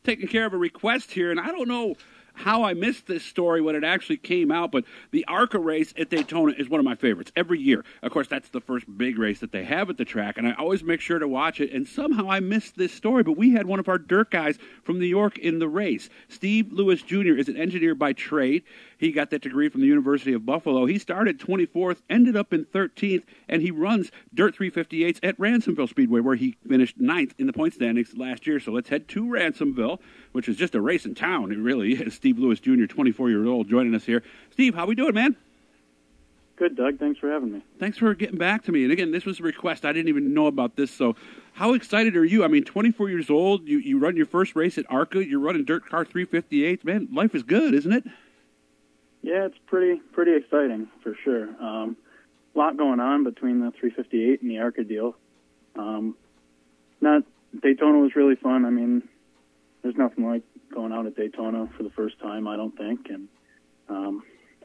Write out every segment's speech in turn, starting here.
taking care of a request here, and I don't know how I missed this story when it actually came out, but the ARCA race at Daytona is one of my favorites every year. Of course, that's the first big race that they have at the track, and I always make sure to watch it, and somehow I missed this story, but we had one of our dirt guys from New York in the race. Steve Lewis Jr. is an engineer by trade. He got that degree from the University of Buffalo. He started 24th, ended up in 13th, and he runs Dirt 358s at Ransomville Speedway, where he finished 9th in the point standings last year. So let's head to Ransomville, which is just a race in town. It really is. Steve Lewis Jr., 24-year-old, joining us here. Steve, how we doing, man? Good, Doug. Thanks for having me. Thanks for getting back to me. And again, this was a request. I didn't even know about this. So how excited are you? I mean, 24 years old, you run your first race at ARCA. You're running DIRTcar 358s. Man, life is good, isn't it? Yeah, it's pretty exciting for sure. A lot going on between the 358 and the ARCA deal. Daytona was really fun. I mean, there's nothing like going out at Daytona for the first time, I don't think. And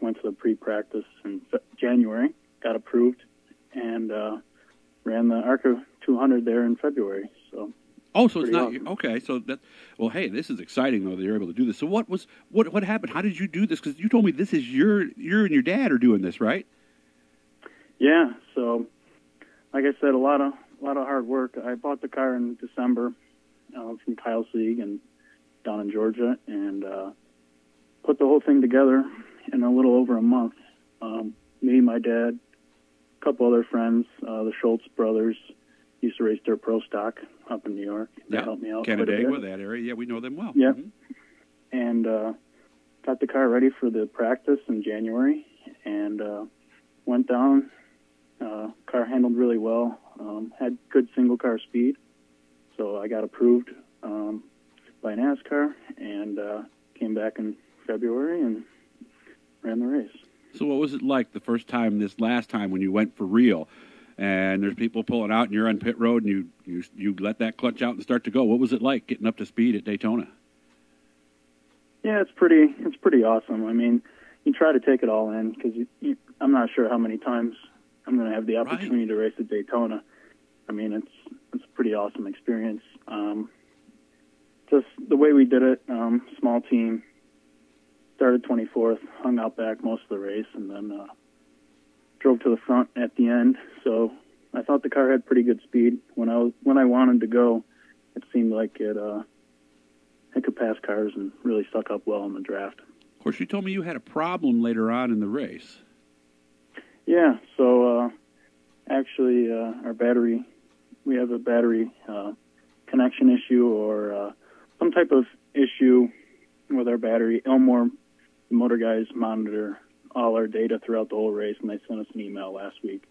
went to the pre-practice in January, got approved, and ran the ARCA 200 there in February. So. Oh, so it's not awesome. Okay. So that, well, hey, this is exciting though that you're able to do this. So what happened? How did you do this? Because you told me this is you and your dad are doing this, right? Yeah. So, like I said, a lot of hard work. I bought the car in December from Kyle Sieg and down in Georgia, and put the whole thing together in a little over a month. Me, my dad, a couple other friends, the Schultz brothers. Used to race dirt pro stock up in New York. They helped me out. Talladega, that area. Yeah, we know them well. Yeah. Mm-hmm. And got the car ready for the practice in January, and went down. Car handled really well. Had good single car speed, so I got approved by NASCAR, and came back in February and ran the race. So what was it like the first time, this last time when you went for real? And there's people pulling out, and you're on pit road, and you let that clutch out and start to go. What was it like getting up to speed at Daytona? Yeah, it's pretty awesome. I mean, you try to take it all in because I'm not sure how many times I'm going to have the opportunity to race at Daytona. I mean, it's a pretty awesome experience. Just the way we did it, small team, started 24th, hung out back most of the race, and then drove to the front at the end. So I thought the car had pretty good speed. When I wanted to go, it seemed like it could pass cars and really stuck up well in the draft. Of course, you told me you had a problem later on in the race. Yeah, so actually our battery, we have a battery connection issue or some type of issue with our battery. Elmore, the motor guys, monitor all our data throughout the whole race, and they sent us an email last week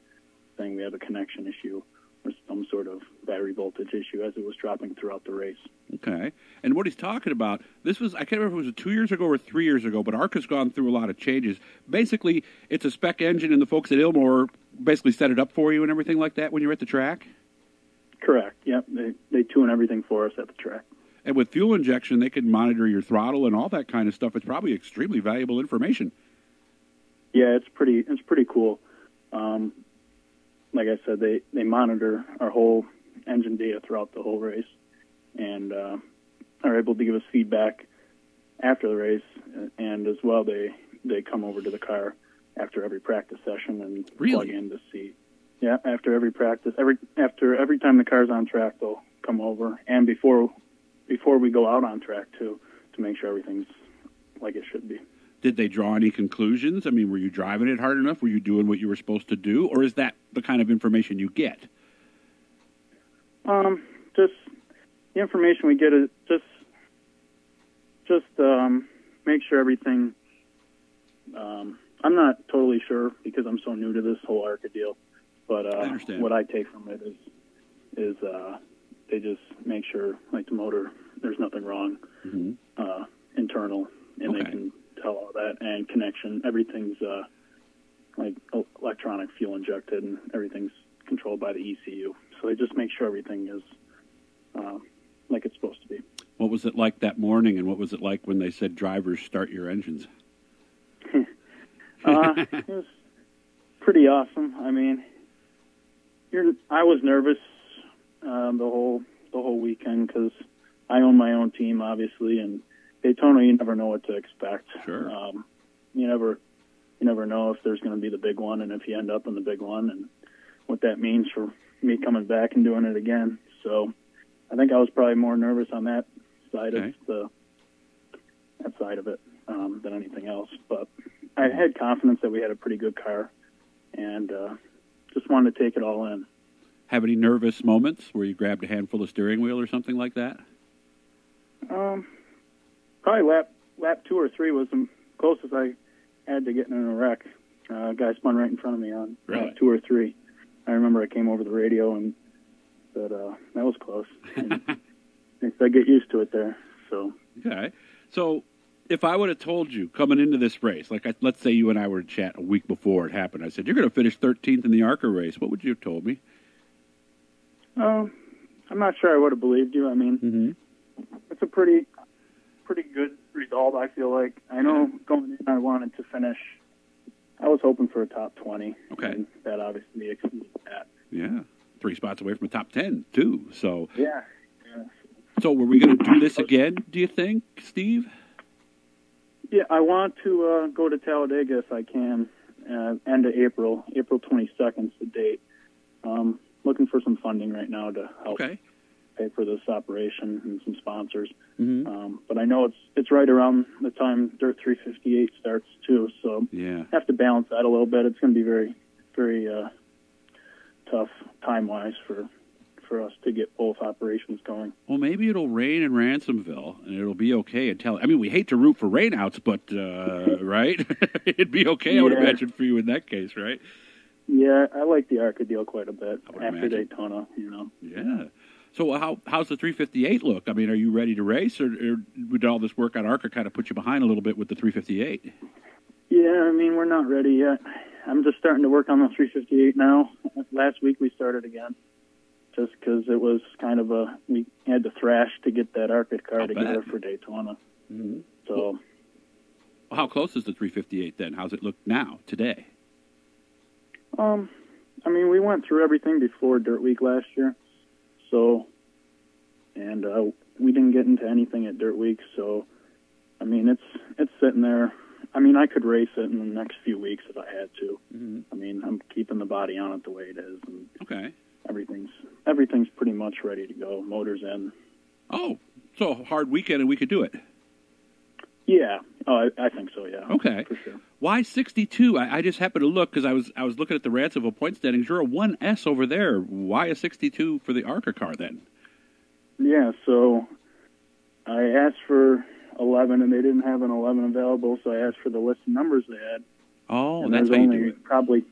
saying we have a connection issue or some sort of battery voltage issue as it was dropping throughout the race. Okay. And what he's talking about, this was, I can't remember if it was 2 years ago or 3 years ago, but ARCA's gone through a lot of changes. Basically, it's a spec engine, and the folks at Elmore basically set it up for you and everything like that when you're at the track? Correct. Yep. They tune everything for us at the track. And with fuel injection, they can monitor your throttle and all that kind of stuff. It's probably extremely valuable information. Yeah, it's pretty cool. Like I said, they monitor our whole engine data throughout the whole race, and are able to give us feedback after the race, and as well they come over to the car after every practice session and plug in to see. Yeah, after every practice, every time the car's on track, they'll come over, and before we go out on track too, to make sure everything's like it should be. Did they draw any conclusions? I mean, were you driving it hard enough? Were you doing what you were supposed to do? Or is that the kind of information you get? Just the information we get is just make sure everything. I'm not totally sure because I'm so new to this whole ARCA deal, but what I take from it is they just make sure, like the motor, there's nothing wrong, internal, and they can tell all that, and connection, everything's like electronic fuel injected, and everything's controlled by the ECU. So they just make sure everything is like it's supposed to be. What was it like that morning, and what was it like when they said, drivers, start your engines? It was pretty awesome. I mean, I was nervous the whole weekend because I own my own team, obviously, and Daytona, you never know what to expect. Sure. You never know if there's going to be the big one, and if you end up in the big one, and what that means for me coming back and doing it again. So I think I was probably more nervous on that side of it than anything else. But I had confidence that we had a pretty good car, and just wanted to take it all in. Have any nervous moments where you grabbed a handful of steering wheel or something like that? Probably lap 2 or 3 was the closest I had to getting in a wreck. A guy spun right in front of me on lap 2 or 3. I remember I came over the radio and said, that was close. And I get used to it there. So. Okay. So if I would have told you coming into this race, like let's say you and I were to chat a week before it happened, I said, you're going to finish 13th in the ARCA race, what would you have told me? I'm not sure I would have believed you. I mean, it's a pretty good result, I feel like. I know going in I wanted to finish. I was hoping for a top 20. Okay. And that obviously exceeded that. Yeah. 3 spots away from a top 10, too. So. Yeah. So were we going to do this again, do you think, Steve? Yeah, I want to go to Talladega if I can, end of April. April 22nd is the date. Looking for some funding right now to help pay for this operation and some sponsors. But I know it's right around the time Dirt 358 starts too, so have to balance that a little bit. It's going to be very, very tough time-wise for us to get both operations going. Well, maybe it'll rain in Ransomville, and it'll be okay until... I mean, we hate to root for rainouts, but, right? It'd be okay, I would imagine, for you in that case, right? Yeah, I like the ARCA deal quite a bit after Daytona, you know. Yeah. So how's the 358 look? I mean, are you ready to race, or did all this work on ARCA kind of put you behind a little bit with the 358? Yeah, I mean, we're not ready yet. I'm just starting to work on the 358 now. Last week we started again, just because it was kind of we had to thrash to get that ARCA car together for Daytona. So, well, how close is the 358 then? How's it look now, today? I mean, we went through everything before Dirt Week last year, so, and we didn't get into anything at Dirt Week, so, I mean, it's sitting there. I mean, I could race it in the next few weeks if I had to. I mean, I'm keeping the body on it the way it is, and everything's pretty much ready to go. Motor's in. Oh, so a hard weekend and we could do it. Yeah. Oh, I think so, yeah. Okay. For sure. Why 62? I just happened to look because I was looking at the Ransomville point standings. You're a 1S over there. Why a 62 for the ARCA car then? Yeah, so I asked for 11, and they didn't have an 11 available, so I asked for the list of numbers they had. Oh, and that's how you do it. Probably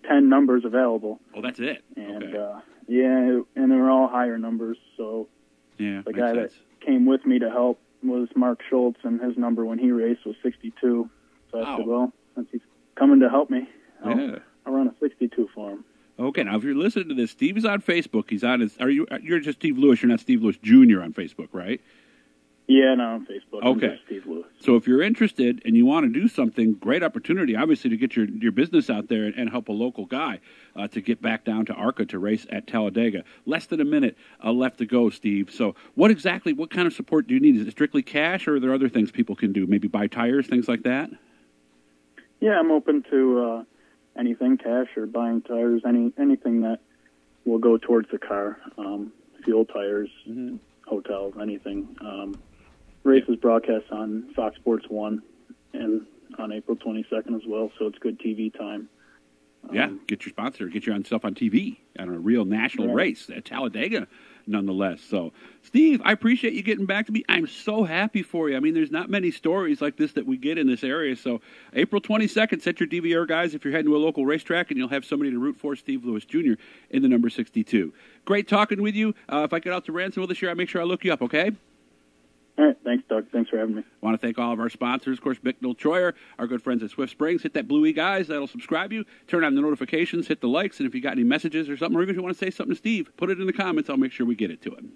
10 numbers available. Oh, that's it. And, and they were all higher numbers, so the guy that came with me to help was Mark Schultz, and his number when he raced was 62. So I said, well, since he's coming to help me, I'll run a 62 for him. Okay, now if you're listening to this, Steve is on Facebook. He's on his. You're just Steve Lewis. You're not Steve Lewis Jr. on Facebook, right? Yeah, no, on Facebook. Okay. I'm just Steve Lewis. So if you're interested and you want to do something, great opportunity, obviously, to get your business out there and help a local guy to get back down to ARCA to race at Talladega. Less than a minute left to go, Steve. So what kind of support do you need? Is it strictly cash, or are there other things people can do? Maybe buy tires, things like that? Yeah, I'm open to anything, cash or buying tires, anything that will go towards the car. Fuel, tires, hotels, anything. Race is broadcast on Fox Sports 1 and on April 22nd as well, so it's good TV time. Get your sponsor, get yourself on TV on a real national race at Talladega, nonetheless. So, Steve, I appreciate you getting back to me. I'm so happy for you. I mean, there's not many stories like this that we get in this area. So, April 22nd, set your DVR, guys, if you're heading to a local racetrack, and you'll have somebody to root for, Steve Lewis Jr. in the number 62. Great talking with you. If I get out to Ransomville this year, I'll make sure I look you up, okay? All right. Thanks, Doug. Thanks for having me. I want to thank all of our sponsors, of course, Bicknell Troyer, our good friends at Swift Springs. Hit that blue E, guys. That'll subscribe you. Turn on the notifications. Hit the likes. And if you got any messages or something, or even if you want to say something to Steve, put it in the comments. I'll make sure we get it to him.